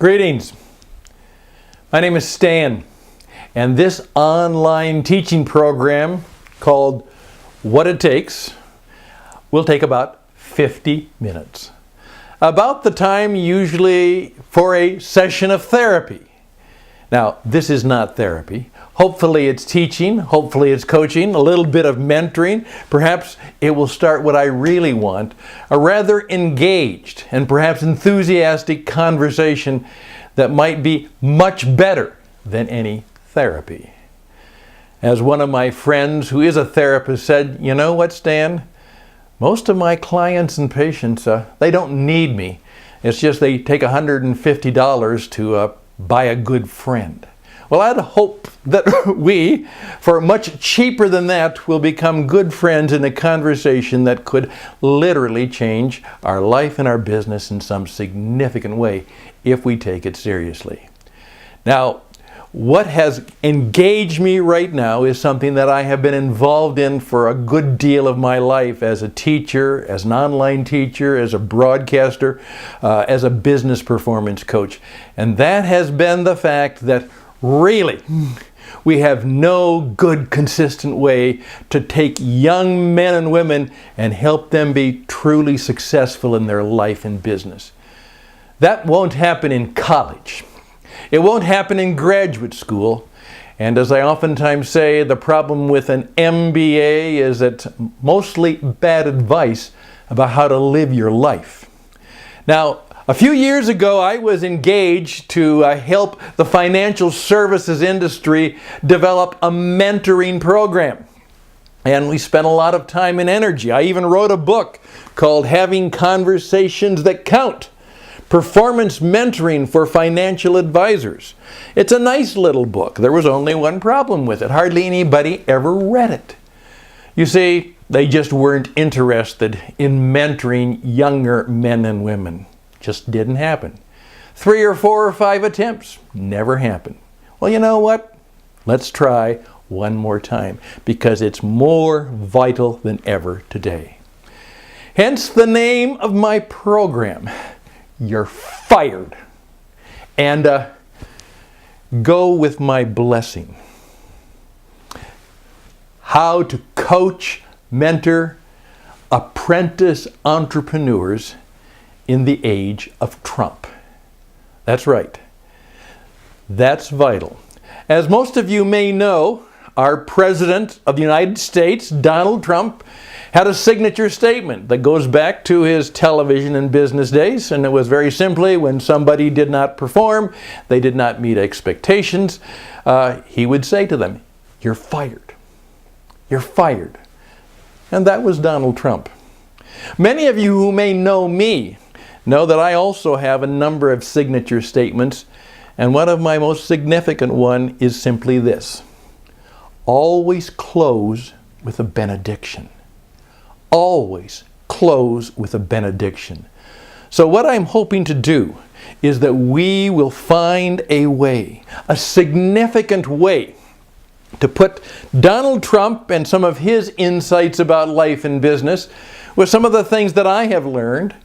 Greetings. My name is Stan, and this online teaching program called What It Takes will take about 50 minutes. About the time usually for a session of therapy. Now, this is not therapy. Hopefully it's teaching, hopefully it's coaching, a little bit of mentoring. Perhaps it will start what I really want, a rather engaged and perhaps enthusiastic conversation that might be much better than any therapy. As one of my friends who is a therapist said, you know what, Stan? Most of my clients and patients, they don't need me. It's just they take $150 to buy a good friend. Well, I'd hope that we, for much cheaper than that, will become good friends in a conversation that could literally change our life and our business in some significant way if we take it seriously. Now, what has engaged me right now is something that I have been involved in for a good deal of my life as a teacher, as an online teacher, as a broadcaster, as a business performance coach. And that has been the fact that really we have no good, consistent way to take young men and women and help them be truly successful in their life and business. That won't happen in college. It won't happen in graduate school. And as I oftentimes say, the problem with an MBA is it's mostly bad advice about how to live your life. Now, a few years ago, I was engaged to help the financial services industry develop a mentoring program. And we spent a lot of time and energy. I even wrote a book called Having Conversations That Count: Performance Mentoring for Financial Advisors. It's a nice little book. There was only one problem with it. Hardly anybody ever read it. You see, they just weren't interested in mentoring younger men and women. Just didn't happen. 3 or 4 or 5 attempts, never happened. Well, you know what? Let's try one more time because it's more vital than ever today. Hence the name of my program, You're Fired. And go with my blessing. How to coach, mentor, apprentice entrepreneurs in the age of Trump. That's right. That's vital. As most of you may know, our President of the United States, Donald Trump, had a signature statement that goes back to his television and business days, and it was very simply when somebody did not perform, they did not meet expectations, he would say to them, "You're fired. You're fired." And that was Donald Trump. Many of you who may know me know that I also have a number of signature statements, and one of my most significant one is simply this: always close with a benediction. Always close with a benediction. So what I'm hoping to do is that we will find a way, a significant way, to put Donald Trump and some of his insights about life and business with some of the things that I have learned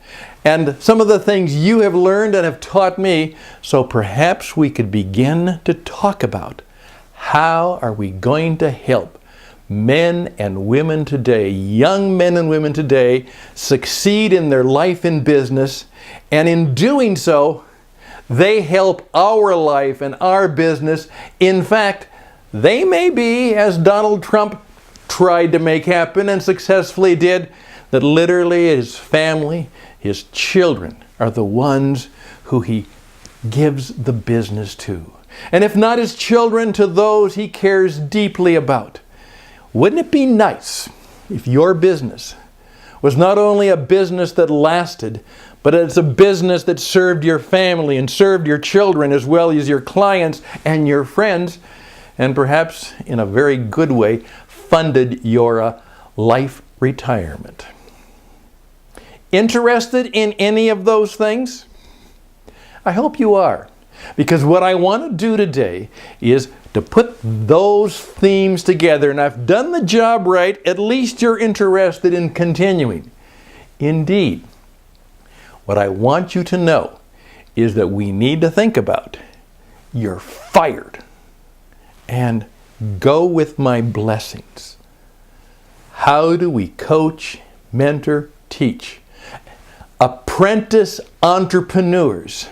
and some of the things you have learned and have taught me, so perhaps we could begin to talk about how are we going to help men and women today, young men and women today, succeed in their life and business, and in doing so, they help our life and our business. In fact, they may be, as Donald Trump tried to make happen and successfully did, that literally his family, his children, are the ones who he gives the business to. And if not his children, to those he cares deeply about. Wouldn't it be nice if your business was not only a business that lasted, but it's a business that served your family and served your children as well as your clients and your friends, and perhaps in a very good way funded your life retirement? Interested in any of those things? I hope you are, because what I want to do today is to put those themes together, and I've done the job right. At least you're interested in continuing. Indeed, what I want you to know is that we need to think about, you're fired, and go with my blessings. How do we coach, mentor, teach apprentice entrepreneurs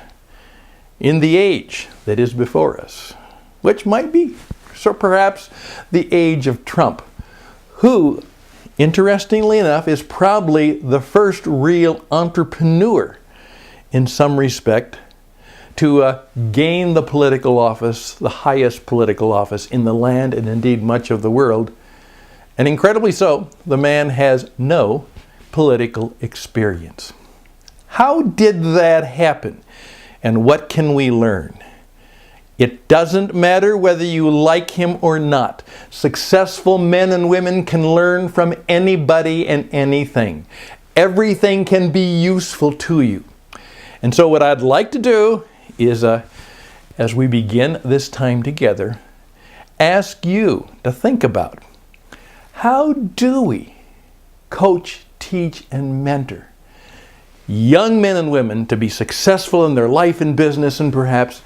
in the age that is before us, which might be so perhaps the age of Trump, who, interestingly enough, is probably the first real entrepreneur in some respect to gain the political office, the highest political office in the land and indeed much of the world. And incredibly so, the man has no political experience. How did that happen? And what can we learn? It doesn't matter whether you like him or not. Successful men and women can learn from anybody and anything. Everything can be useful to you. And so what I'd like to do is, as we begin this time together, ask you to think about, how do we coach, teach, and mentor young men and women to be successful in their life and business, and perhaps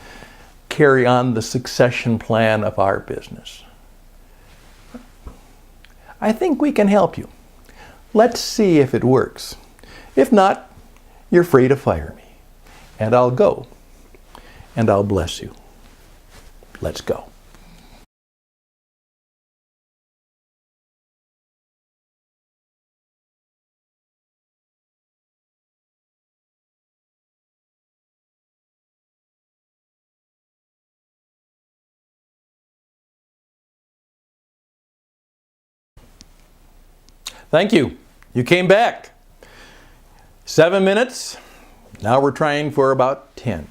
carry on the succession plan of our business? I think we can help you. Let's see if it works. If not, you're free to fire me, and I'll go, and I'll bless you. Let's go. Thank you. You came back. 7 minutes. Now we're trying for about 10.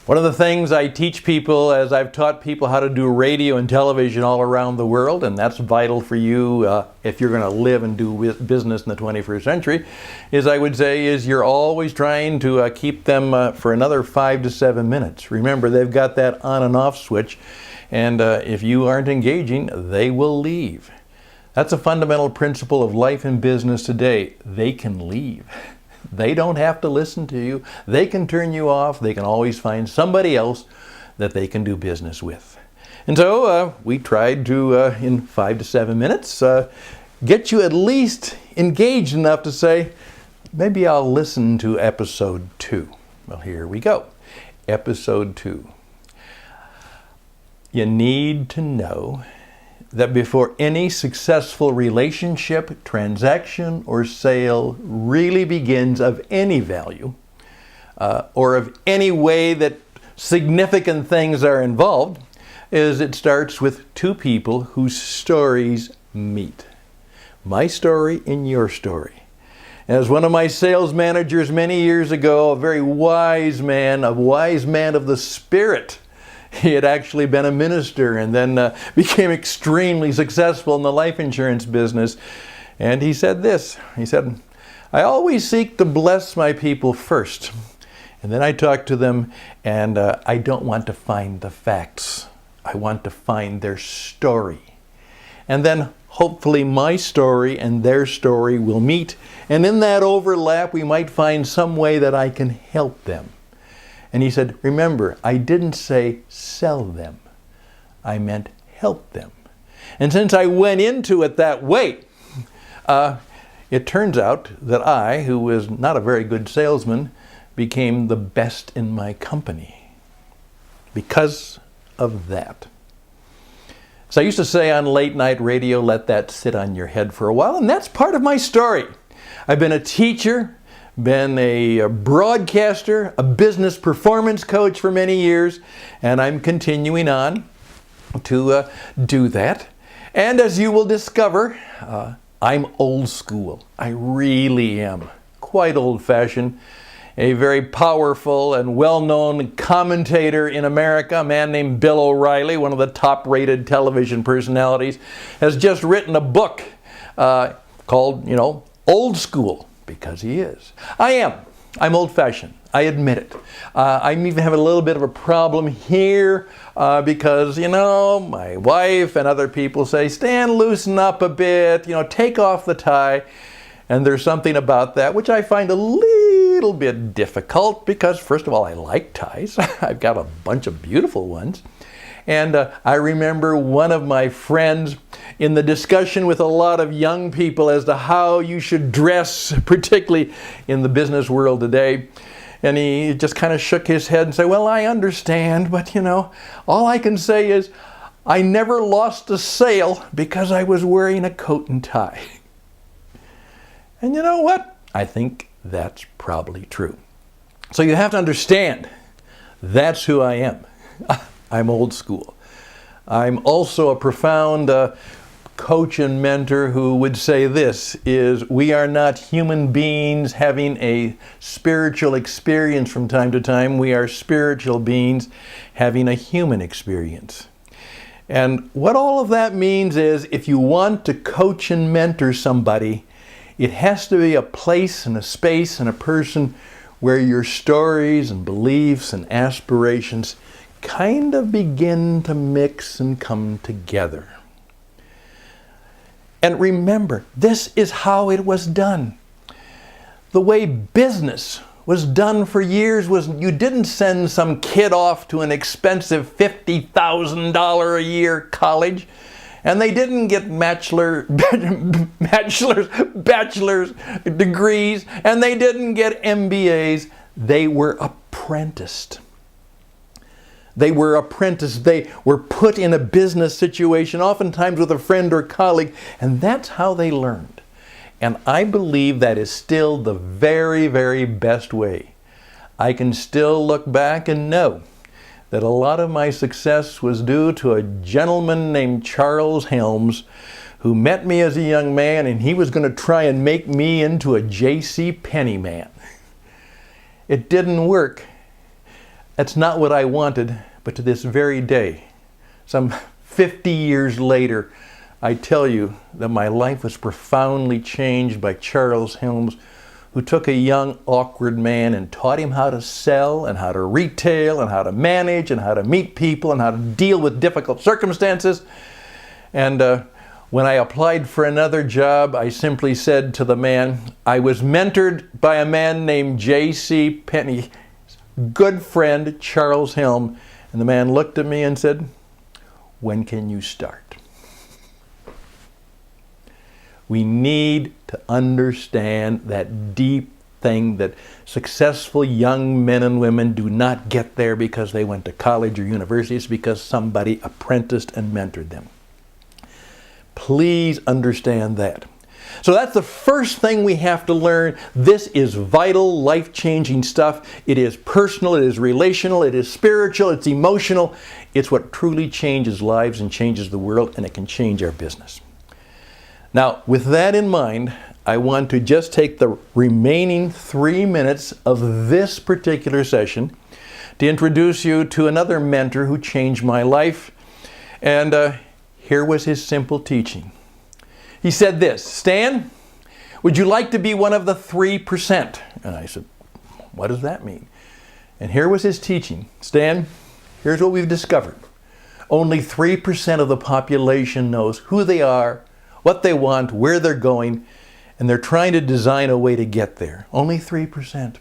One of the things I teach people, as I've taught people how to do radio and television all around the world, and that's vital for you if you're going to live and do business in the 21st century, is I would say is you're always trying to keep them for another 5 to 7 minutes. Remember, they've got that on and off switch, and if you aren't engaging, they will leave. That's a fundamental principle of life and business today. They can leave. They don't have to listen to you. They can turn you off. They can always find somebody else that they can do business with. And so we tried to, in 5 to 7 minutes, get you at least engaged enough to say, maybe I'll listen to episode 2. Well, here we go. Episode 2. You need to know that before any successful relationship, transaction, or sale really begins of any value, or of any way that significant things are involved, is it starts with two people whose stories meet. My story and your story. As one of my sales managers many years ago, a very wise man, a wise man of the Spirit, he had actually been a minister and then became extremely successful in the life insurance business. And he said this, he said, I always seek to bless my people first. And then I talk to them, and I don't want to find the facts. I want to find their story. And then hopefully my story and their story will meet. And in that overlap, we might find some way that I can help them. And he said, remember, I didn't say sell them. I meant help them. And since I went into it that way, it turns out that I, who was not a very good salesman, became the best in my company because of that. So I used to say on late night radio, let that sit on your head for a while, and that's part of my story. I've been a teacher, been a broadcaster, a business performance coach for many years, and I'm continuing on to do that. And as you will discover, I'm old school. I really am. Quite old-fashioned. A very powerful and well-known commentator in America, a man named Bill O'Reilly, one of the top-rated television personalities, has just written a book called, Old School. Because he is. I'm old-fashioned. I admit it. I'm even having a little bit of a problem here because, my wife and other people say, Stan, loosen up a bit, take off the tie. And there's something about that which I find a little little bit difficult because, first of all, I like ties. I've got a bunch of beautiful ones. And I remember one of my friends in the discussion with a lot of young people as to how you should dress, particularly in the business world today. And he just kind of shook his head and said, well, I understand, but all I can say is I never lost a sale because I was wearing a coat and tie. And you know what? I think that's probably true. So you have to understand, that's who I am. I'm old school. I'm also a profound coach and mentor who would say this is we are not human beings having a spiritual experience from time to time. We are spiritual beings having a human experience. And what all of that means is if you want to coach and mentor somebody, it has to be a place and a space and a person where your stories and beliefs and aspirations kind of begin to mix and come together. And remember, this is how it was done. The way business was done for years was you didn't send some kid off to an expensive $50,000 a year college, and they didn't get bachelor's degrees, and they didn't get MBAs. They were apprenticed. They were apprenticed. They were put in a business situation, oftentimes with a friend or colleague, and that's how they learned. And I believe that is still the very, very best way. I can still look back and know that a lot of my success was due to a gentleman named Charles Helms who met me as a young man, and he was going to try and make me into a J.C. Penney man. It didn't work. That's not what I wanted, but to this very day, some 50 years later, I tell you that my life was profoundly changed by Charles Helms, who took a young, awkward man and taught him how to sell and how to retail and how to manage and how to meet people and how to deal with difficult circumstances. And when I applied for another job, I simply said to the man, I was mentored by a man named J.C. Penney, good friend Charles Helm. And the man looked at me and said, when can you start? We need to understand that deep thing that successful young men and women do not get there because they went to college or university. It's because somebody apprenticed and mentored them. Please understand that. So that's the first thing we have to learn. This is vital, life-changing stuff. It is personal, it is relational, it is spiritual, it's emotional. It's what truly changes lives and changes the world, and it can change our business. Now, with that in mind, I want to just take the remaining 3 minutes of this particular session to introduce you to another mentor who changed my life. And here was his simple teaching. He said this, Stan, would you like to be one of the 3%? And I said, what does that mean? And here was his teaching. Stan, here's what we've discovered. Only 3% of the population knows who they are, what they want, where they're going, and they're trying to design a way to get there. Only 3%.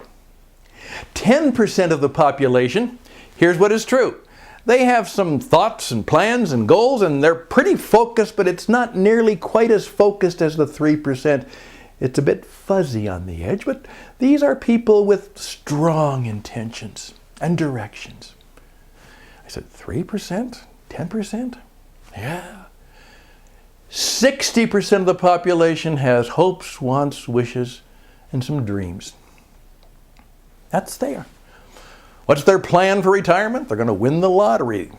10% of the population, here's what is true. They have some thoughts and plans and goals, and they're pretty focused, but it's not nearly quite as focused as the 3%. It's a bit fuzzy on the edge, but these are people with strong intentions and directions. I said, 3%? 10%? Yeah. 60% of the population has hopes, wants, wishes, and some dreams. That's there. What's their plan for retirement? They're going to win the lottery.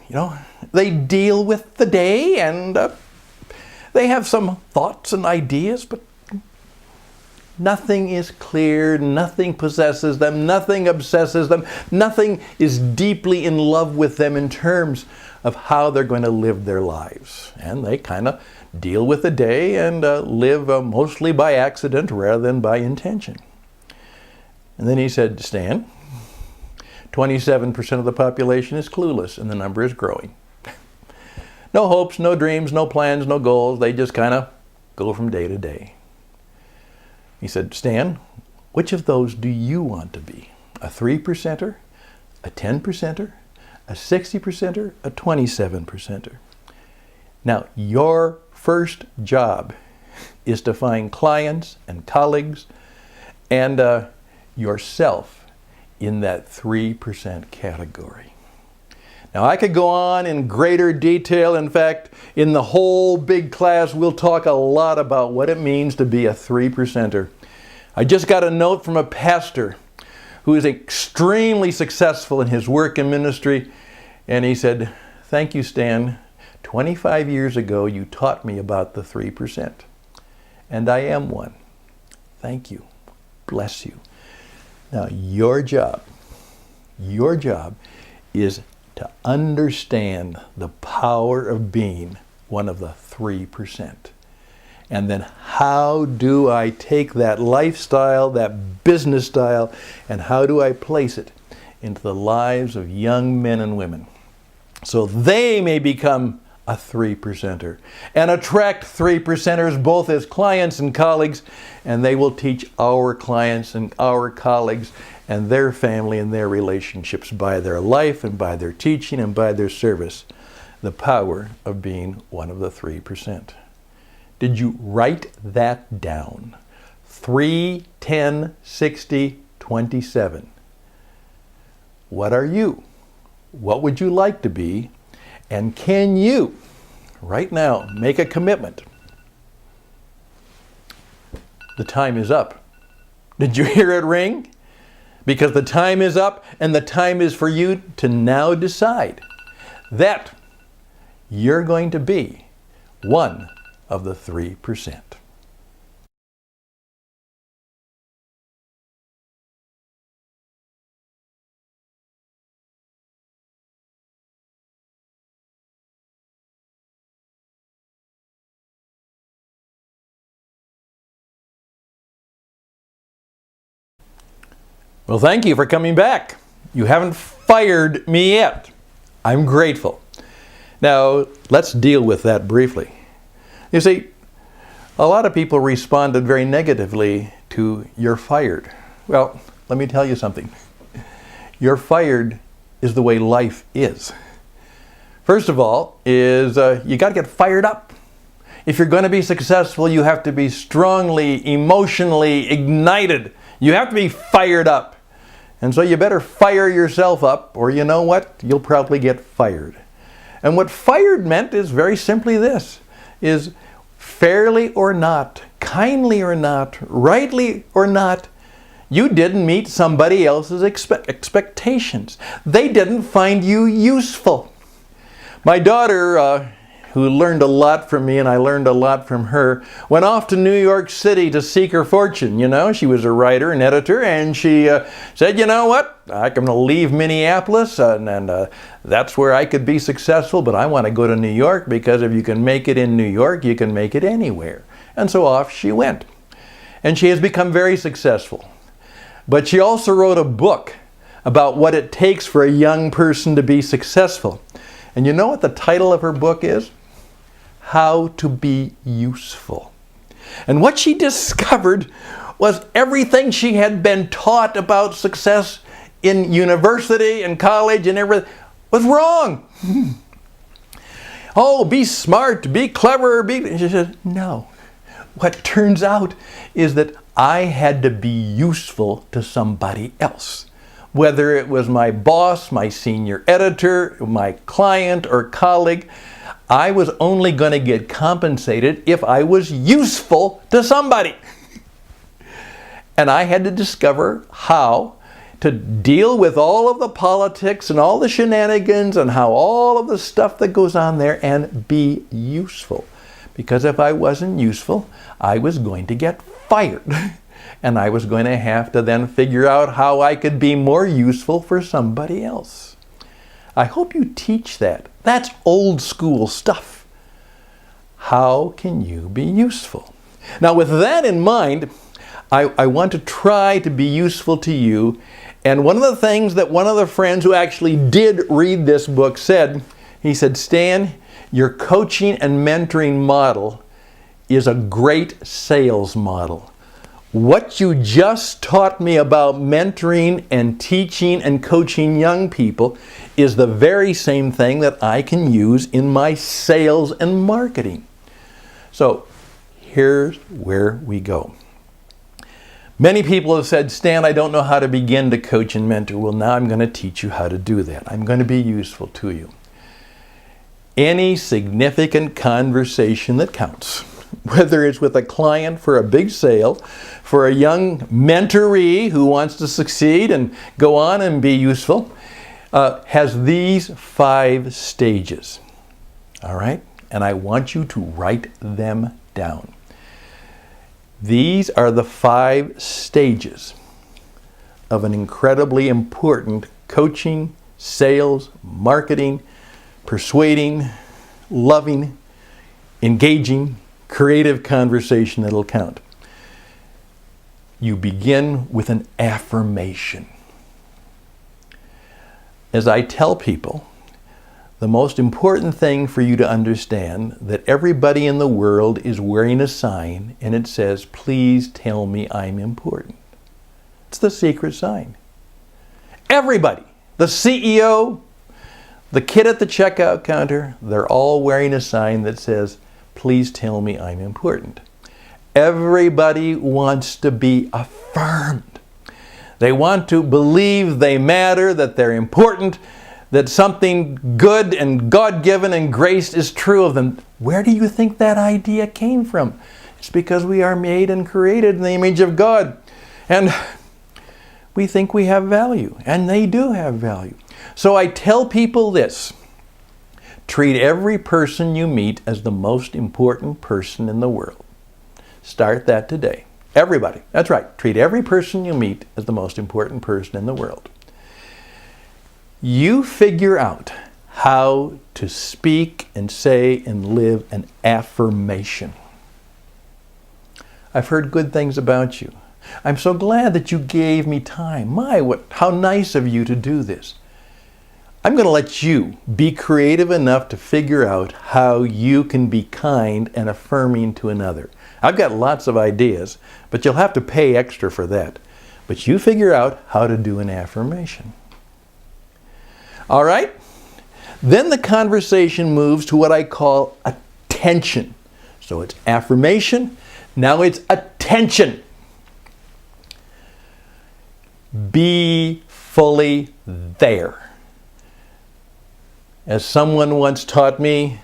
They deal with the day, and they have some thoughts and ideas, but nothing is clear, nothing possesses them, nothing obsesses them, nothing is deeply in love with them in terms of how they're going to live their lives. And they kind of deal with the day and live mostly by accident rather than by intention. And then he said, Stan, 27% of the population is clueless, and the number is growing. No hopes, no dreams, no plans, no goals. They just kind of go from day to day. He said, Stan, Which of those do you want to be? A 3%er, a 10%er, a 60%er, a 27%er? Now, your first job is to find clients and colleagues and yourself in that 3% category. Now, I could go on in greater detail. In fact, in the whole big class, we'll talk a lot about what it means to be a 3%er. I just got a note from a pastor who is extremely successful in his work and ministry, and he said, "Thank you, Stan. 25 years ago, you taught me about the 3%, and I am one. Thank you. Bless you." Now, your job is to understand the power of being one of the 3%. And then how do I take that lifestyle, that business style, and how do I place it into the lives of young men and women so they may become a 3%er and attract 3%ers both as clients and colleagues, and they will teach our clients and our colleagues and their family and their relationships by their life and by their teaching and by their service the power of being one of the 3%. Did you write that down? 3, 10, 60, 27. What are you? What would you like to be? And can you, right now, make a commitment? The time is up. Did you hear it ring? Because the time is up, and the time is for you to now decide that you're going to be one of the 3%. Well, thank you for coming back. You haven't fired me yet. I'm grateful. Now, let's deal with that briefly. You see, a lot of people responded very negatively to "you're fired." Well, let me tell you something. "You're fired" is the way life is. First of all, you got to get fired up. If you're going to be successful, you have to be strongly, emotionally ignited. You have to be fired up. And so you better fire yourself up, or you know what? You'll probably get fired. And what fired meant is very simply this, is fairly or not, kindly or not, rightly or not, you didn't meet somebody else's expectations. They didn't find you useful. My daughter, who learned a lot from me and I learned a lot from her, went off to New York City to seek her fortune. You know, she was a writer and editor, and she said, "You know what? I'm going to leave Minneapolis and that's where I could be successful, but I want to go to New York, because if you can make it in New York, you can make it anywhere." And so off she went. And she has become very successful. But she also wrote a book about what it takes for a young person to be successful. And you know what the title of her book is? How to Be Useful. And what she discovered was everything she had been taught about success in university and college and everything was wrong. Oh, be smart, be clever, she said, no. What turns out is that I had to be useful to somebody else. Whether it was my boss, my senior editor, my client or colleague, I was only going to get compensated if I was useful to somebody. And I had to discover how to deal with all of the politics and all the shenanigans and how all of the stuff that goes on there and be useful. Because if I wasn't useful, I was going to get fired. And I was going to have to then figure out how I could be more useful for somebody else. I hope you teach that. That's old school stuff. How can you be useful? Now, with that in mind, I want to try to be useful to you. And one of the things that one of the friends who actually did read this book said, he said, "Stan, your coaching and mentoring model is a great sales model. What you just taught me about mentoring and teaching and coaching young people is the very same thing that I can use in my sales and marketing. So here's where we go. Many people have said, Stan, I don't know how to begin to coach and mentor. Well, now I'm going to teach you how to do that. I'm going to be useful to you. Any significant conversation that counts, whether it's with a client for a big sale, for a young mentoree who wants to succeed and go on and be useful, has these 5 stages. All right? And I want you to write them down. These are the 5 stages of an incredibly important coaching, sales, marketing, persuading, loving, engaging, creative conversation that'll count. You begin with an affirmation. As I tell people, the most important thing for you to understand that everybody in the world is wearing a sign and it says, please tell me I'm important. It's the secret sign. Everybody, the CEO, the kid at the checkout counter, they're all wearing a sign that says, please tell me I'm important. Everybody wants to be affirmed. They want to believe they matter, that they're important, that something good and God-given and graced is true of them. Where do you think that idea came from? It's because we are made and created in the image of God. And we think we have value, and they do have value. So I tell people this: treat every person you meet as the most important person in the world. Start that today. Everybody. That's right. Treat every person you meet as the most important person in the world. You figure out how to speak and say and live an affirmation. I've heard good things about you. I'm so glad that you gave me time. How nice of you to do this. I'm going to let you be creative enough to figure out how you can be kind and affirming to another. I've got lots of ideas, but you'll have to pay extra for that. But you figure out how to do an affirmation. All right? Then the conversation moves to what I call attention. So it's affirmation, now it's attention. Be fully there. As someone once taught me,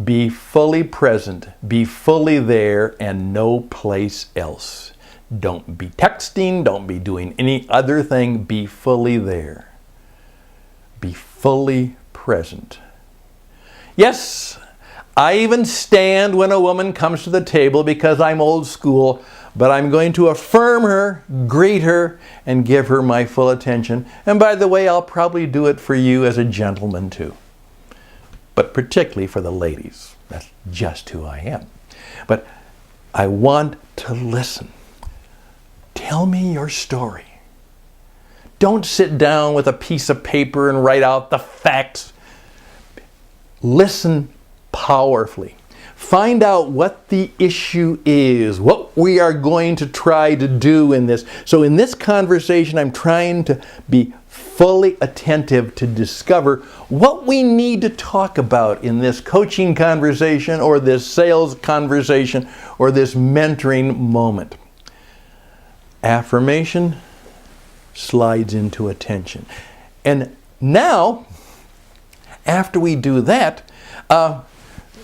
be fully present, be fully there, and no place else. Don't be texting, don't be doing any other thing, be fully there. Be fully present. Yes, I even stand when a woman comes to the table because I'm old school, but I'm going to affirm her, greet her, and give her my full attention. And by the way, I'll probably do it for you as a gentleman too. But particularly for the ladies. That's just who I am. But I want to listen. Tell me your story. Don't sit down with a piece of paper and write out the facts. Listen powerfully. Find out what the issue is, what we are going to try to do in this. So in this conversation, I'm trying to be fully attentive to discover what we need to talk about in this coaching conversation or this sales conversation or this mentoring moment. Affirmation slides into attention. And now, after we do that,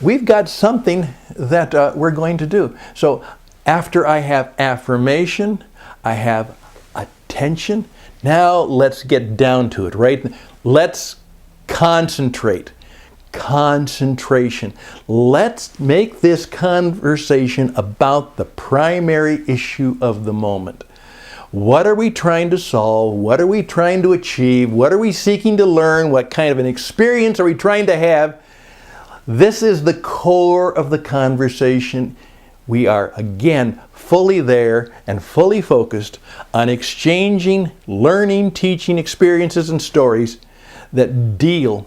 we've got something that we're going to do. So after I have affirmation, I have attention. Now let's get down to it, right? Let's concentrate. Concentration. Let's make this conversation about the primary issue of the moment. What are we trying to solve? What are we trying to achieve? What are we seeking to learn? What kind of an experience are we trying to have? This is the core of the conversation. We are, again, fully there and fully focused on exchanging learning, teaching experiences and stories that deal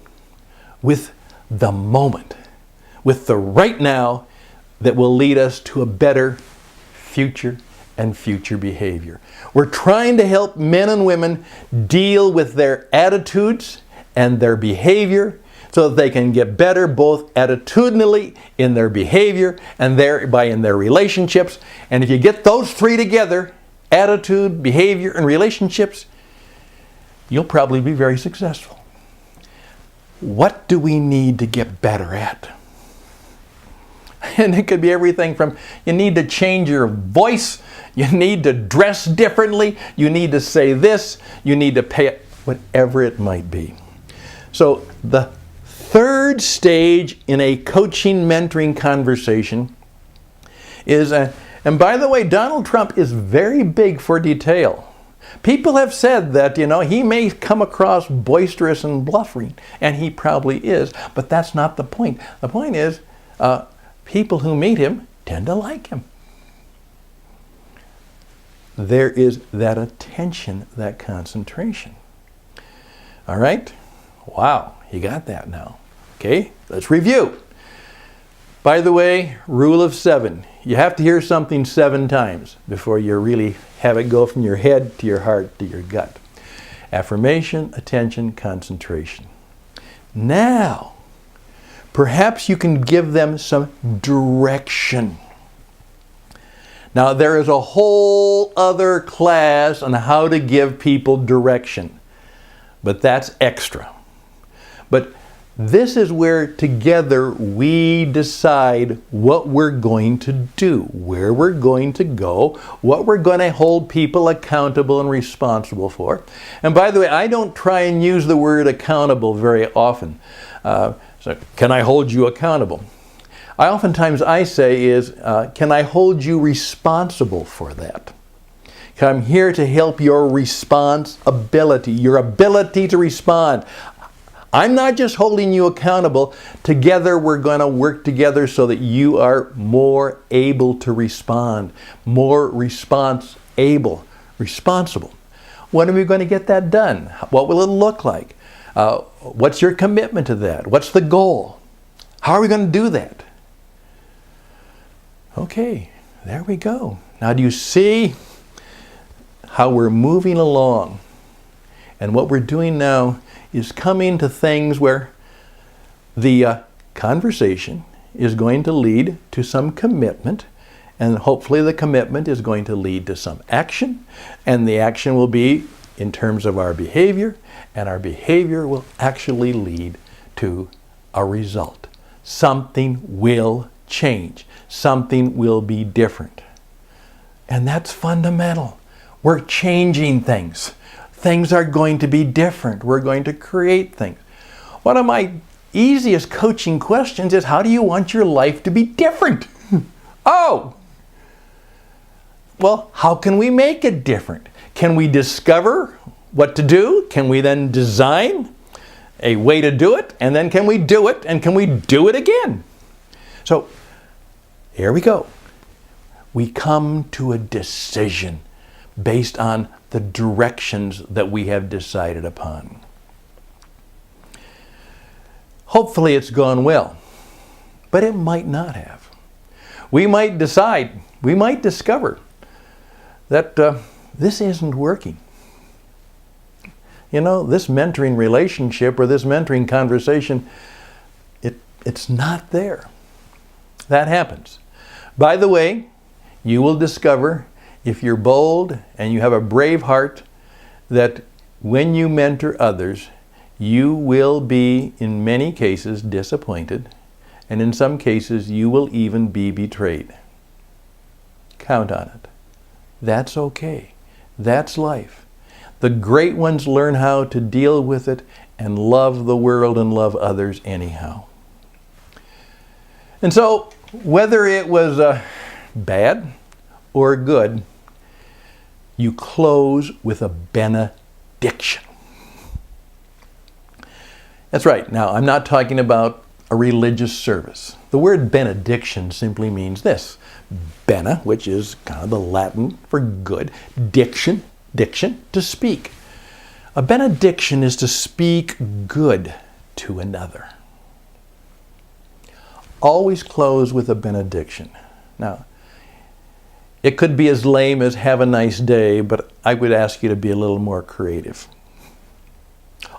with the moment, with the right now that will lead us to a better future and future behavior. We're trying to help men and women deal with their attitudes and their behavior so that they can get better both attitudinally in their behavior and thereby in their relationships. And if you get those three together, attitude, behavior, and relationships, you'll probably be very successful. What do we need to get better at? And it could be everything from you need to change your voice, you need to dress differently, you need to say this, you need to pay it, whatever it might be. So the third stage in a coaching, mentoring conversation is, and by the way, Donald Trump is very big for detail. People have said that, he may come across boisterous and bluffing, and he probably is, but that's not the point. The point is, people who meet him tend to like him. There is that attention, that concentration. All right? Wow, you got that now. Okay, let's review. By the way, rule of 7. You have to hear something 7 times before you really have it go from your head to your heart to your gut. Affirmation, attention, concentration. Now, perhaps you can give them some direction. Now, there is a whole other class on how to give people direction, but that's extra. But this is where together we decide what we're going to do, where we're going to go, what we're going to hold people accountable and responsible for. And by the way, I don't try and use the word accountable very often. So, can I hold you accountable? Oftentimes I say is, can I hold you responsible for that? I'm here to help your responsibility, your ability to respond. I'm not just holding you accountable. Together we're going to work together so that you are more able to respond, more responsible. When are we going to get that done? What will it look like? What's your commitment to that? What's the goal? How are we going to do that? Okay, there we go. Now do you see how we're moving along? And what we're doing now is coming to things where the conversation is going to lead to some commitment, and hopefully the commitment is going to lead to some action, and the action will be in terms of our behavior, and our behavior will actually lead to a result. Something will change. Something will be different. And that's fundamental. We're changing things. Things are going to be different. We're going to create things. One of my easiest coaching questions is, how do you want your life to be different? Oh! Well, how can we make it different? Can we discover what to do? Can we then design a way to do it? And then can we do it? And can we do it again? So, here we go. We come to a decision based on the directions that we have decided upon. Hopefully it's gone well, but it might not have. We might decide, we might discover that this isn't working. This mentoring relationship or this mentoring conversation, it's not there. That happens. By the way, you will discover, if you're bold and you have a brave heart, that when you mentor others, you will be, in many cases, disappointed, and in some cases, you will even be betrayed. Count on it. That's okay. That's life. The great ones learn how to deal with it and love the world and love others anyhow. And so, whether it was bad or good, you close with a benediction. That's right. Now, I'm not talking about a religious service. The word benediction simply means this. Bene, which is kind of the Latin for good. Diction, to speak. A benediction is to speak good to another. Always close with a benediction. Now, It could be as lame as have a nice day, but I would ask you to be a little more creative.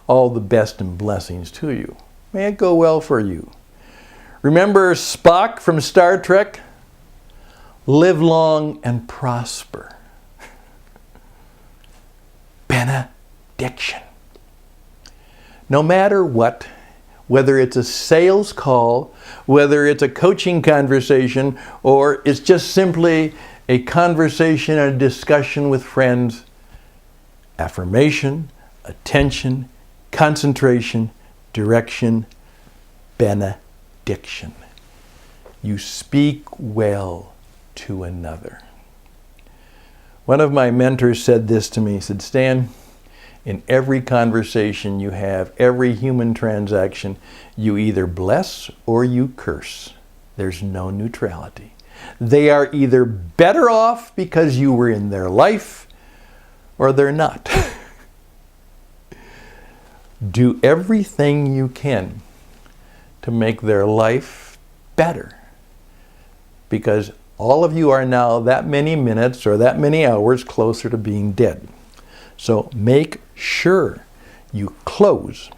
All the best and blessings to you. May it go well for you. Remember Spock from Star Trek? Live long and prosper. Benediction. No matter what, whether it's a sales call, whether it's a coaching conversation, or it's just simply a conversation and a discussion with friends, affirmation, attention, concentration, direction, benediction. You speak well to another. One of my mentors said this to me. He said, Stan, in every conversation you have, every human transaction, you either bless or you curse. There's no neutrality. They are either better off because you were in their life, or they're not. Do everything you can to make their life better, because all of you are now that many minutes or that many hours closer to being dead. So make sure you close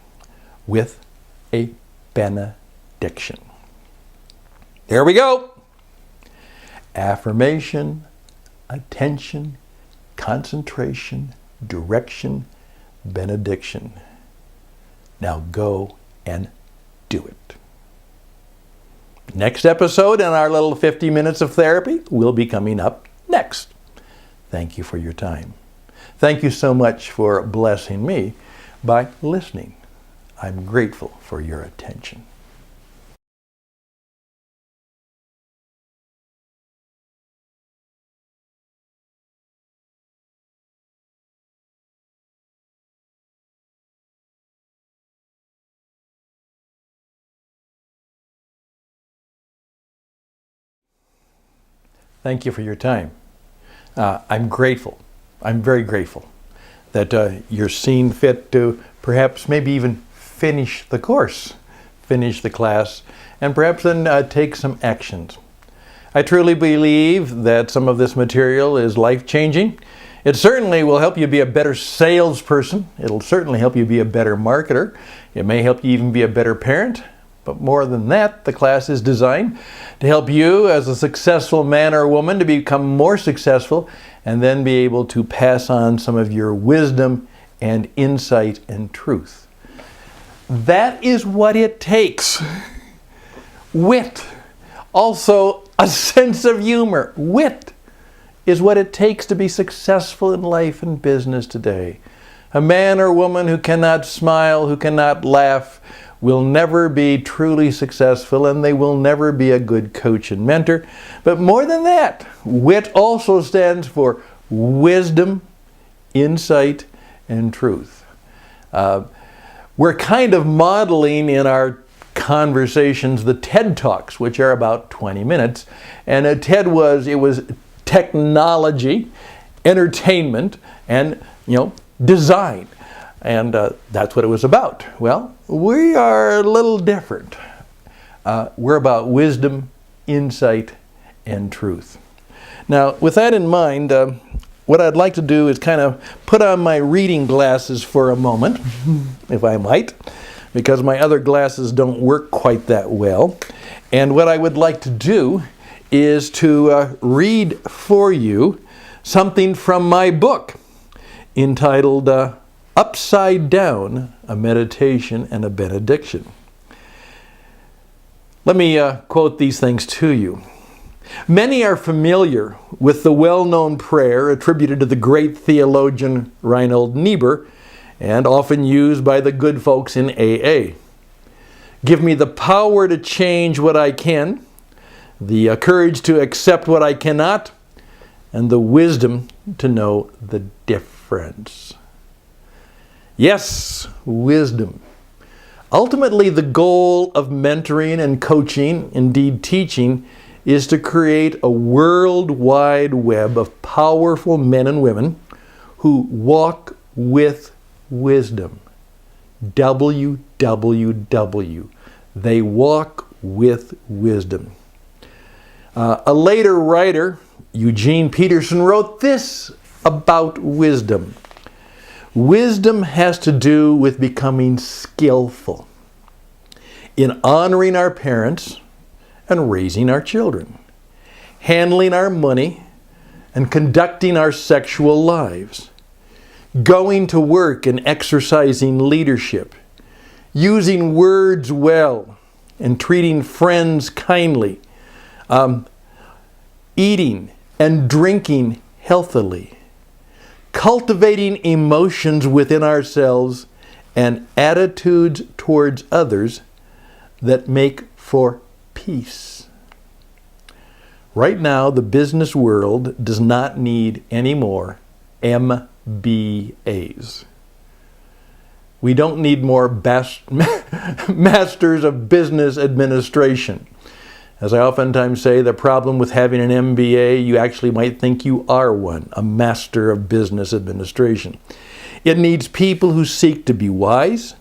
with a benediction. There we go. Affirmation, attention, concentration, direction, benediction. Now go and do it. Next episode in our little 50 minutes of therapy will be coming up next. Thank you for your time. Thank you so much for blessing me by listening. I'm grateful for your attention. Thank you for your time. I'm grateful. I'm very grateful that you're seen fit to perhaps maybe even finish the course, finish the class, and perhaps then take some actions. I truly believe that some of this material is life-changing. It certainly will help you be a better salesperson. It'll certainly help you be a better marketer. It may help you even be a better parent. But more than that, the class is designed to help you as a successful man or woman to become more successful and then be able to pass on some of your wisdom and insight and truth. That is what it takes. Wit. Also, a sense of humor. Wit is what it takes to be successful in life and business today. A man or woman who cannot smile, who cannot laugh, will never be truly successful, and they will never be a good coach and mentor. But more than that, WIT also stands for wisdom, insight, and truth. We're kind of modeling in our conversations the TED Talks, which are about 20 minutes. And TED was technology, entertainment, and design. And that's what it was about. Well, we are a little different. We're about wisdom, insight, and truth. Now, with that in mind, what I'd like to do is kind of put on my reading glasses for a moment, if I might, because my other glasses don't work quite that well. And what I would like to do is to read for you something from my book entitled Upside Down, a Meditation and a Benediction. Let me quote these things to you. Many are familiar with the well-known prayer attributed to the great theologian Reinhold Niebuhr and often used by the good folks in AA. Give me the power to change what I can, the courage to accept what I cannot, and the wisdom to know the difference. Yes, wisdom. Ultimately, the goal of mentoring and coaching, indeed teaching, is to create a worldwide web of powerful men and women who walk with wisdom. WWW. They walk with wisdom. A later writer Eugene Peterson wrote this about wisdom. Wisdom has to do with becoming skillful in honoring our parents and raising our children, handling our money and conducting our sexual lives, going to work and exercising leadership, using words well and treating friends kindly, eating and drinking healthily, cultivating emotions within ourselves and attitudes towards others that make for peace. Right now, the business world does not need any more MBAs. We don't need more Masters of Business Administration. As I oftentimes say, the problem with having an MBA, you actually might think you are one, a Master of Business Administration. It needs people who seek to be wise,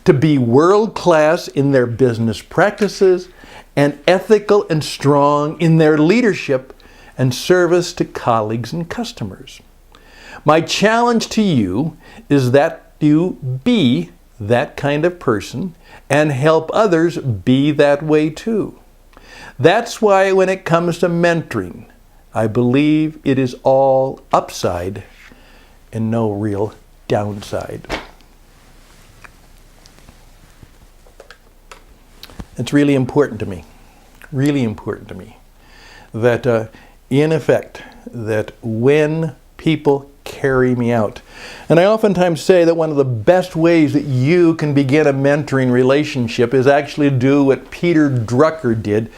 to be world-class in their business practices, and ethical and strong in their leadership and service to colleagues and customers. My challenge to you is that you be that kind of person and help others be that way too. That's why when it comes to mentoring, I believe it is all upside and no real downside. It's really important to me, that in effect, that when people carry me out, and I oftentimes say that one of the best ways that you can begin a mentoring relationship is actually to do what Peter Drucker did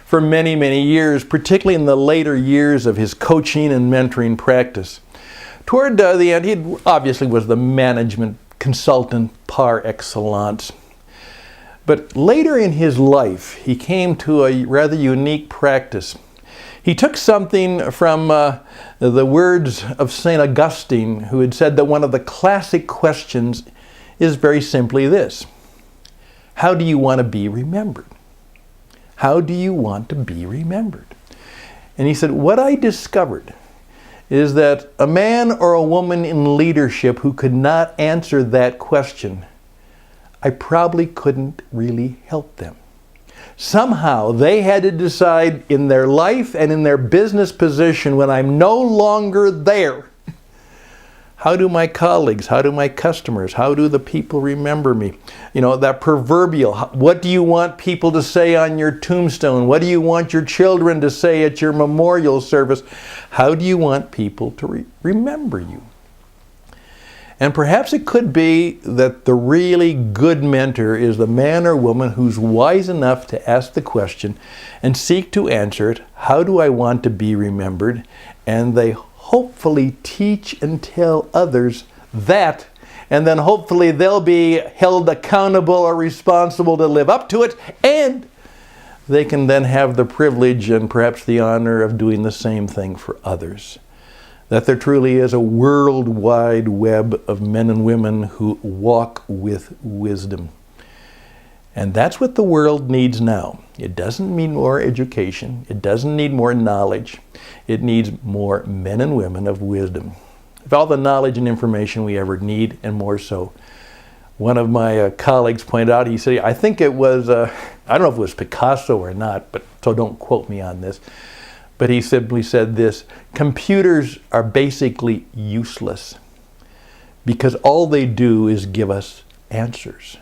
for many, many years, particularly in the later years of his coaching and mentoring practice. Toward the end, he obviously was the management consultant par excellence. But later in his life, he came to a rather unique practice. He took something from the words of St. Augustine, who had said that one of the classic questions is very simply this: how do you want to be remembered? How do you want to be remembered? And he said, what I discovered is that a man or a woman in leadership who could not answer that question, I probably couldn't really help them. Somehow they had to decide in their life and in their business position, when I'm no longer there, how do my colleagues, how do my customers, how do the people remember me? You know, that proverbial, what do you want people to say on your tombstone? What do you want your children to say at your memorial service? How do you want people to remember you? And perhaps it could be that the really good mentor is the man or woman who's wise enough to ask the question and seek to answer it, how do I want to be remembered? And they hopefully teach and tell others that, and then hopefully they'll be held accountable or responsible to live up to it, and they can then have the privilege and perhaps the honor of doing the same thing for others. That there truly is a worldwide web of men and women who walk with wisdom. And that's what the world needs now. It doesn't need more education. It doesn't need more knowledge. It needs more men and women of wisdom. With all the knowledge and information we ever need, and more so. One of my colleagues pointed out, he said, I think it was, I don't know if it was Picasso or not, but so don't quote me on this. But he simply said this: computers are basically useless because all they do is give us answers.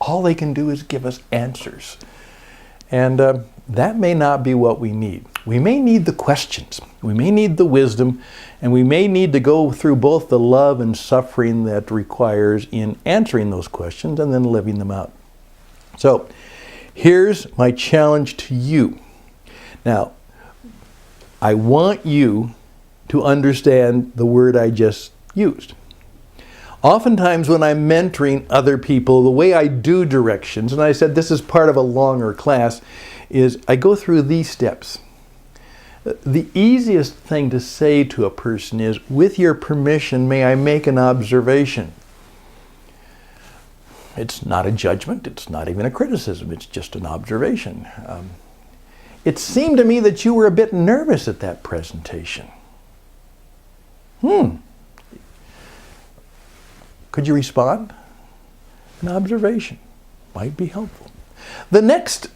All they can do is give us answers. And that may not be what we need. We may need the questions. We may need the wisdom. And we may need to go through both the love and suffering that requires in answering those questions and then living them out. So here's my challenge to you. Now, I want you to understand the word I just used. Oftentimes when I'm mentoring other people, the way I do directions, and I said this is part of a longer class, is I go through these steps. The easiest thing to say to a person is, with your permission, may I make an observation? It's not a judgment, it's not even a criticism, it's just an observation. it seemed to me that you were a bit nervous at that presentation. Could you respond? An observation might be helpful. The next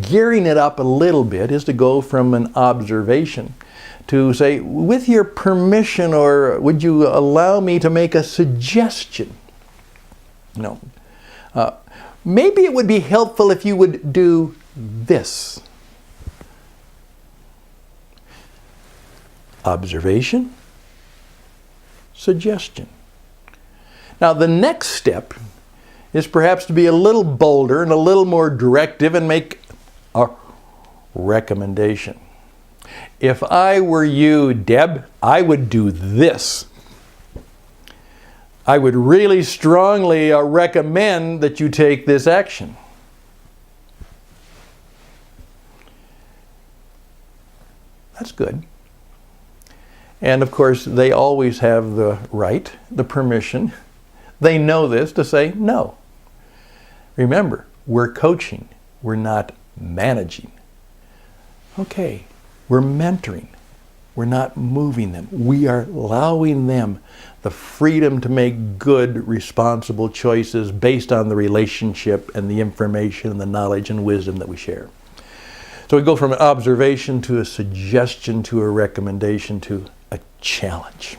gearing it up a little bit is to go from an observation to say, with your permission, or would you allow me to make a suggestion? Maybe it would be helpful if you would do this. Observation, suggestion. Now the next step is perhaps to be a little bolder and a little more directive and make a recommendation. If I were you, Deb, I would do this. I would really strongly recommend that you take this action. That's good. And of course, they always have the right, the permission. They know this to say no. Remember, we're coaching. We're not managing. Okay, we're mentoring. We're not moving them. We are allowing them the freedom to make good, responsible choices based on the relationship and the information and the knowledge and wisdom that we share. So we go from an observation to a suggestion to a recommendation to a challenge.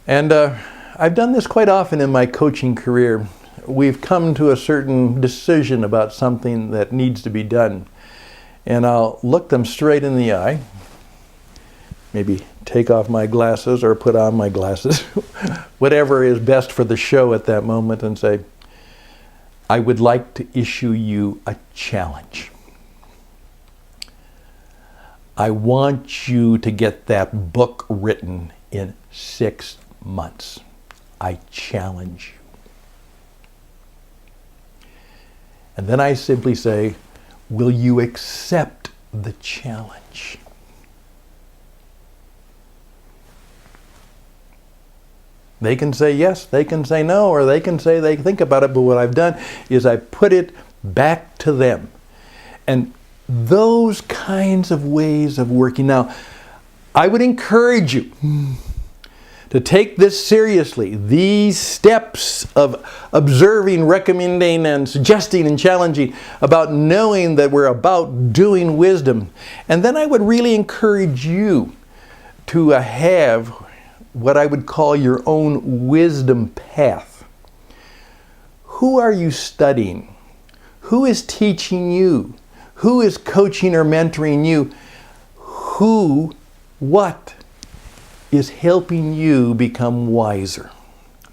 And I've done this quite often in my coaching career. We've come to a certain decision about something that needs to be done. And I'll look them straight in the eye, maybe take off my glasses or put on my glasses, whatever is best for the show at that moment, and say, I would like to issue you a challenge. I want you to get that book written in 6 months. I challenge you. And then I simply say, will you accept the challenge? They can say yes, they can say no, or they can say they think about it, but what I've done is I put it back to them. And those kinds of ways of working. Now, I would encourage you to take this seriously. These steps of observing, recommending, and suggesting and challenging, about knowing that we're about doing wisdom. And then I would really encourage you to have what I would call your own wisdom path. Who are you studying? Who is teaching you? Who is coaching or mentoring you? What is helping you become wiser,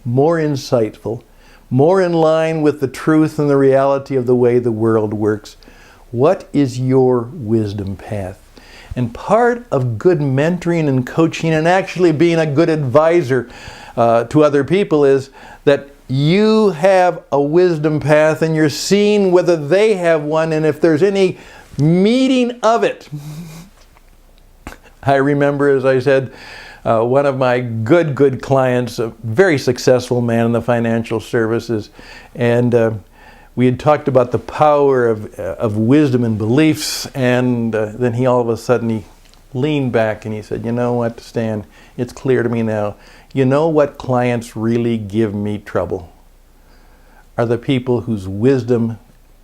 more insightful, more in line with the truth and the reality of the way the world works? What is your wisdom path? And part of good mentoring and coaching and actually being a good advisor to other people is that you have a wisdom path and you're seeing whether they have one, and if there's any meeting of it. I remember, as I said, one of my good clients, a very successful man in the financial services, and we had talked about the power of wisdom and beliefs, and then he all of a sudden he leaned back and he said, you know what, Stan, it's clear to me now. You know what clients really give me trouble? Are the people whose wisdom,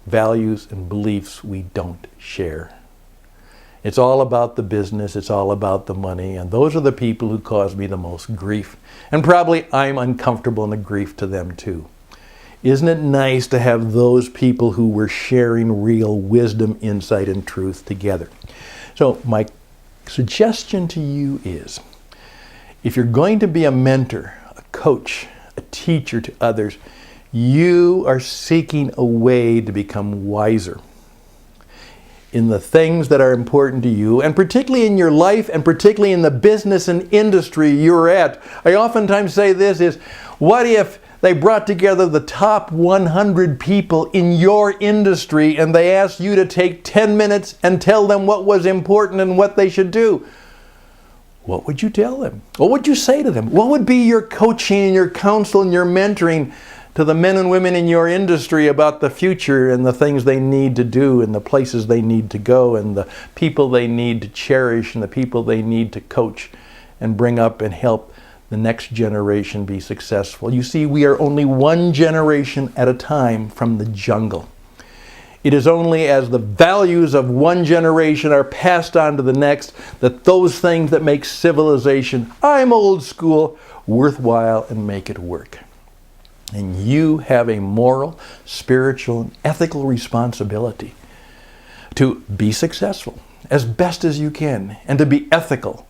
values, and beliefs we don't share. It's all about the business, it's all about the money, and those are the people who cause me the most grief. And probably I'm uncomfortable in the grief to them too. Isn't it nice to have those people who were sharing real wisdom, insight, and truth together? So my suggestion to you is, if you're going to be a mentor, a coach, a teacher to others, you are seeking a way to become wiser in the things that are important to you, and particularly in your life, and particularly in the business and industry you're at. I oftentimes say this is, what if they brought together the top 100 people in your industry and they asked you to take 10 minutes and tell them what was important and what they should do? What would you tell them? What would you say to them? What would be your coaching and your counsel and your mentoring to the men and women in your industry about the future and the things they need to do and the places they need to go and the people they need to cherish and the people they need to coach and bring up and help the next generation be successful. You see, we are only one generation at a time from the jungle. It is only as the values of one generation are passed on to the next that those things that make civilization, I'm old school, worthwhile and make it work. And you have a moral, spiritual, and ethical responsibility to be successful as best as you can and to be ethical.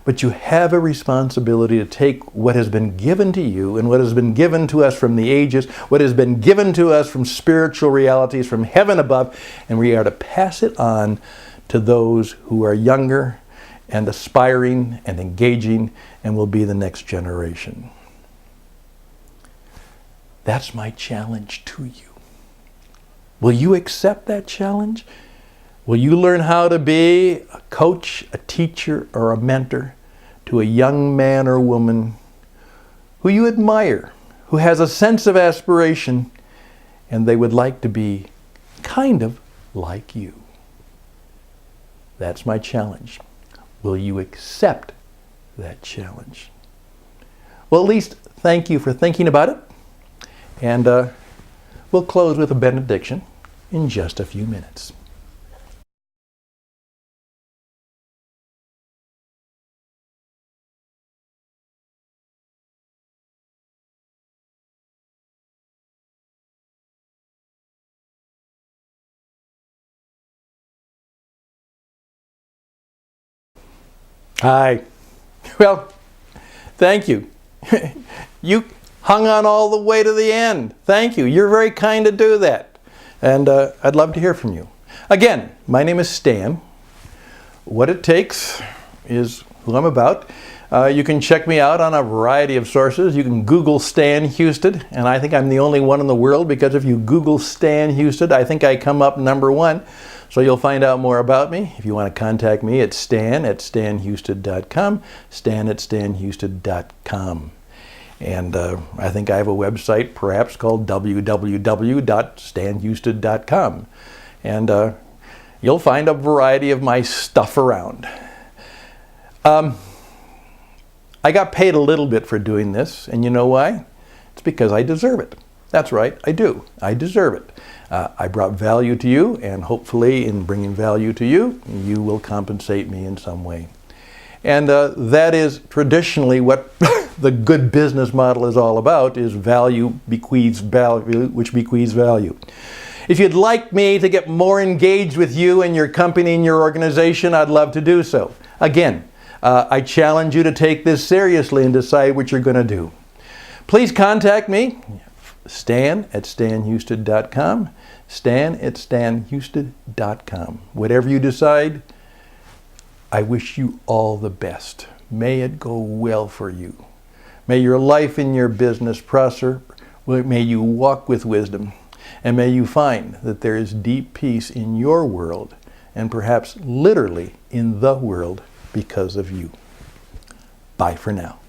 But you have a responsibility to take what has been given to you and what has been given to us from the ages, what has been given to us from spiritual realities from heaven above, and we are to pass it on to those who are younger and aspiring and engaging and will be the next generation. That's my challenge to you. Will you accept that challenge? Will you learn how to be a coach, a teacher, or a mentor to a young man or woman who you admire, who has a sense of aspiration, and they would like to be kind of like you? That's my challenge. Will you accept that challenge? Well, at least thank you for thinking about it. And we'll close with a benediction in just a few minutes. Hi. Well, thank you. You hung on all the way to the end. Thank you. You're very kind to do that. And I'd love to hear from you. Again, my name is Stan. What It Takes is who I'm about. You can check me out on a variety of sources. You can Google Stan Hustad, and I think I'm the only one in the world, because if you Google Stan Hustad, I think I come up #1. So you'll find out more about me. If you want to contact me, it's stan@stanhustad.com, stan@stanhustad.com. And I think I have a website perhaps called www.stanhustad.com. And you'll find a variety of my stuff around. I got paid a little bit for doing this, and you know why? It's because I deserve it. That's right, I do. I deserve it. I brought value to you, and hopefully in bringing value to you, you will compensate me in some way. And that is traditionally what the good business model is all about, is value bequeaths value, which bequeaths value. If you'd like me to get more engaged with you and your company and your organization, I'd love to do so. Again, I challenge you to take this seriously and decide what you're going to do. Please contact me, stan@stanhustad.com, stan@stanhustad.com. Whatever you decide, I wish you all the best. May it go well for you. May your life and your business prosper. May you walk with wisdom. And may you find that there is deep peace in your world, and perhaps literally in the world, because of you. Bye for now.